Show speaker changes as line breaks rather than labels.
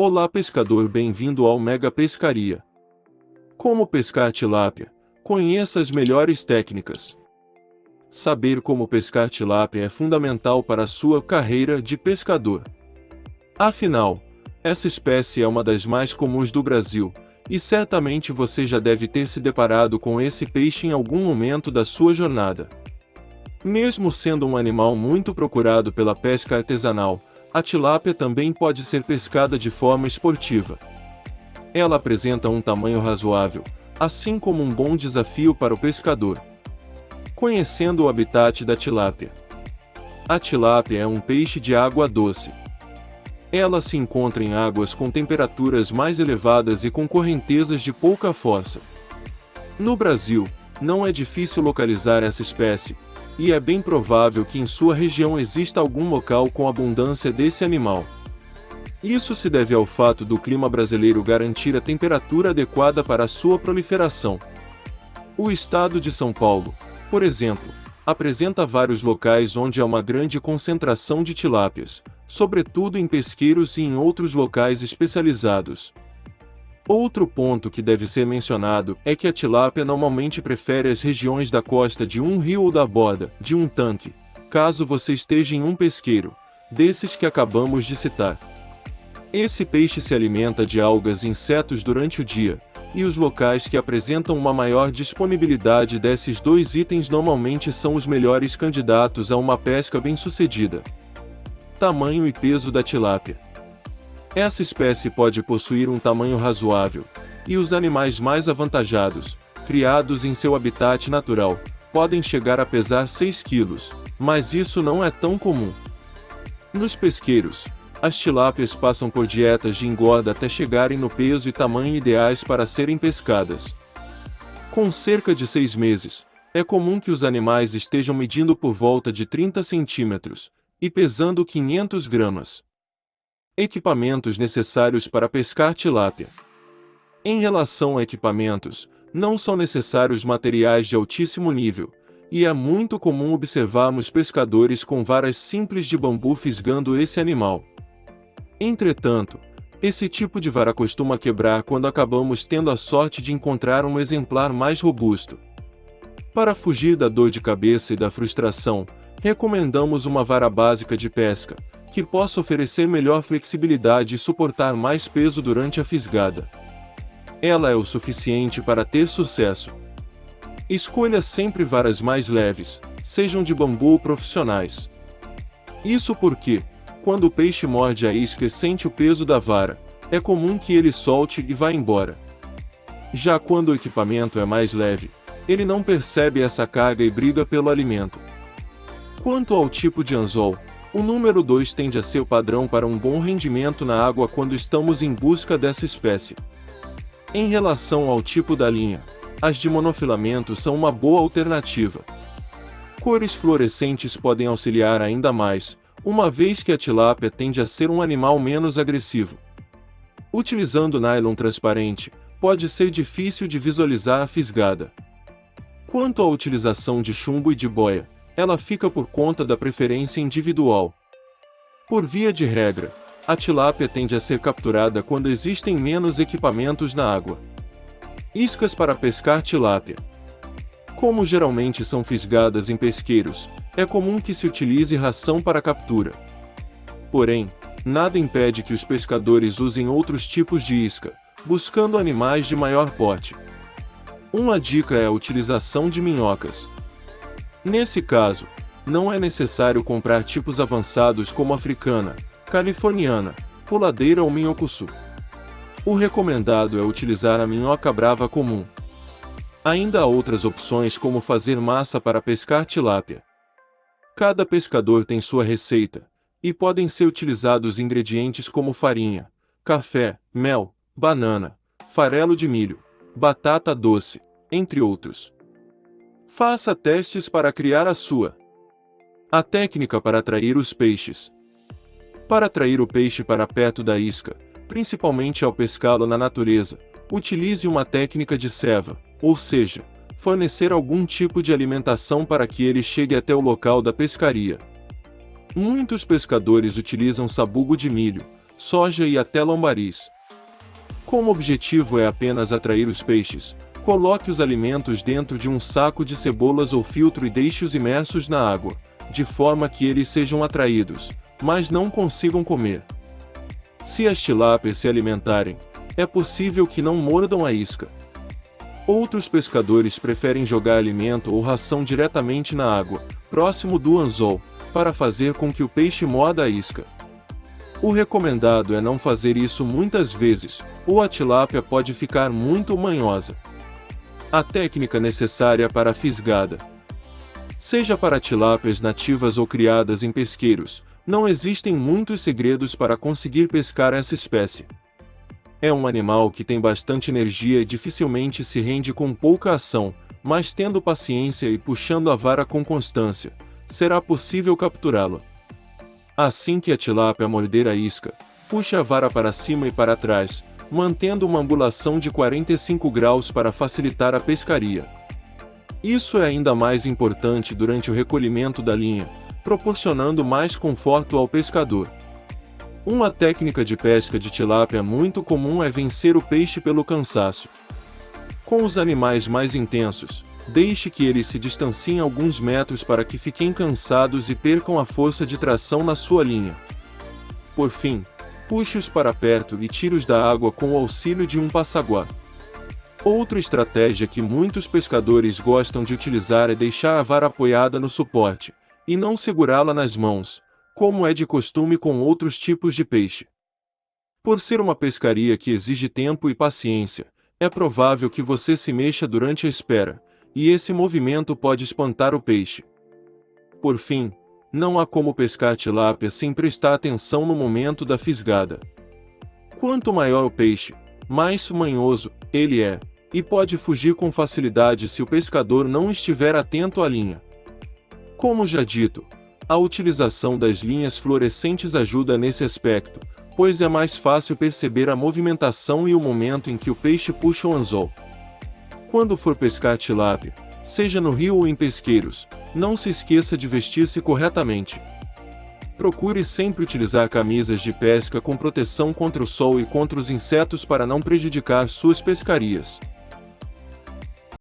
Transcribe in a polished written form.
Olá pescador, bem-vindo ao Mega Pescaria. Como pescar tilápia? Conheça as melhores técnicas. Saber como pescar tilápia é fundamental para a sua carreira de pescador. Afinal, essa espécie é uma das mais comuns do Brasil, e certamente você já deve ter se deparado com esse peixe em algum momento da sua jornada. Mesmo sendo um animal muito procurado pela pesca artesanal, a tilápia também pode ser pescada de forma esportiva. Ela apresenta um tamanho razoável, assim como um bom desafio para o pescador. Conhecendo o habitat da tilápia. A tilápia é um peixe de água doce. Ela se encontra em águas com temperaturas mais elevadas e com correntezas de pouca força. No Brasil, não é difícil localizar essa espécie, e é bem provável que em sua região exista algum local com abundância desse animal. Isso se deve ao fato do clima brasileiro garantir a temperatura adequada para a sua proliferação. O estado de São Paulo, por exemplo, apresenta vários locais onde há uma grande concentração de tilápias, sobretudo em pesqueiros e em outros locais especializados. Outro ponto que deve ser mencionado é que a tilápia normalmente prefere as regiões da costa de um rio ou da borda de um tanque, caso você esteja em um pesqueiro, desses que acabamos de citar. Esse peixe se alimenta de algas e insetos durante o dia, e os locais que apresentam uma maior disponibilidade desses dois itens normalmente são os melhores candidatos a uma pesca bem-sucedida. Tamanho e peso da tilápia. Essa espécie pode possuir um tamanho razoável, e os animais mais avantajados, criados em seu habitat natural, podem chegar a pesar 6 kg, mas isso não é tão comum. Nos pesqueiros, as tilápias passam por dietas de engorda até chegarem no peso e tamanho ideais para serem pescadas. Com cerca de 6 meses, é comum que os animais estejam medindo por volta de 30 centímetros, e pesando 500 gramas. Equipamentos necessários para pescar tilápia. Em relação a equipamentos, não são necessários materiais de altíssimo nível, e é muito comum observarmos pescadores com varas simples de bambu fisgando esse animal. Entretanto, esse tipo de vara costuma quebrar quando acabamos tendo a sorte de encontrar um exemplar mais robusto. Para fugir da dor de cabeça e da frustração, recomendamos uma vara básica de pesca, que possa oferecer melhor flexibilidade e suportar mais peso durante a fisgada. Ela é o suficiente para ter sucesso. Escolha sempre varas mais leves, sejam de bambu ou profissionais. Isso porque, quando o peixe morde a isca e sente o peso da vara, é comum que ele solte e vá embora. Já quando o equipamento é mais leve, ele não percebe essa carga e briga pelo alimento. Quanto ao tipo de anzol, o número 2 tende a ser o padrão para um bom rendimento na água quando estamos em busca dessa espécie. Em relação ao tipo da linha, as de monofilamento são uma boa alternativa. Cores fluorescentes podem auxiliar ainda mais, uma vez que a tilápia tende a ser um animal menos agressivo. Utilizando nylon transparente, pode ser difícil de visualizar a fisgada. Quanto à utilização de chumbo e de boia, ela fica por conta da preferência individual. Por via de regra, a tilápia tende a ser capturada quando existem menos equipamentos na água. Iscas para pescar tilápia. Como geralmente são fisgadas em pesqueiros, é comum que se utilize ração para captura. Porém, nada impede que os pescadores usem outros tipos de isca, buscando animais de maior porte. Uma dica é a utilização de minhocas. Nesse caso, não é necessário comprar tipos avançados como africana, californiana, puladeira ou minhocuçu. O recomendado é utilizar a minhoca brava comum. Ainda há outras opções como fazer massa para pescar tilápia. Cada pescador tem sua receita, e podem ser utilizados ingredientes como farinha, café, mel, banana, farelo de milho, batata doce, entre outros. Faça testes para criar a sua. A técnica para atrair os peixes. Para atrair o peixe para perto da isca, principalmente ao pescá-lo na natureza, utilize uma técnica de ceva, ou seja, fornecer algum tipo de alimentação para que ele chegue até o local da pescaria. Muitos pescadores utilizam sabugo de milho, soja e até lambaris. Como o objetivo é apenas atrair os peixes, coloque os alimentos dentro de um saco de cebolas ou filtro e deixe-os imersos na água, de forma que eles sejam atraídos, mas não consigam comer. Se as tilápias se alimentarem, é possível que não mordam a isca. Outros pescadores preferem jogar alimento ou ração diretamente na água, próximo do anzol, para fazer com que o peixe morda a isca. O recomendado é não fazer isso muitas vezes, ou a tilápia pode ficar muito manhosa. A técnica necessária para a fisgada. Seja para tilápias nativas ou criadas em pesqueiros, não existem muitos segredos para conseguir pescar essa espécie. É um animal que tem bastante energia e dificilmente se rende com pouca ação, mas tendo paciência e puxando a vara com constância, será possível capturá-lo. Assim que a tilápia morder a isca, puxe a vara para cima e para trás, mantendo uma angulação de 45 graus para facilitar a pescaria. Isso é ainda mais importante durante o recolhimento da linha, proporcionando mais conforto ao pescador. Uma técnica de pesca de tilápia muito comum é vencer o peixe pelo cansaço. Com os animais mais intensos, deixe que eles se distanciem alguns metros para que fiquem cansados e percam a força de tração na sua linha. Por fim, puxe-os para perto e tire-os da água com o auxílio de um passaguá. Outra estratégia que muitos pescadores gostam de utilizar é deixar a vara apoiada no suporte, e não segurá-la nas mãos, como é de costume com outros tipos de peixe. Por ser uma pescaria que exige tempo e paciência, é provável que você se mexa durante a espera, e esse movimento pode espantar o peixe. Por fim, não há como pescar tilápia sem prestar atenção no momento da fisgada. Quanto maior o peixe, mais manhoso ele é, e pode fugir com facilidade se o pescador não estiver atento à linha. Como já dito, a utilização das linhas fluorescentes ajuda nesse aspecto, pois é mais fácil perceber a movimentação e o momento em que o peixe puxa o anzol. Quando for pescar tilápia, seja no rio ou em pesqueiros, não se esqueça de vestir-se corretamente. Procure sempre utilizar camisas de pesca com proteção contra o sol e contra os insetos para não prejudicar suas pescarias.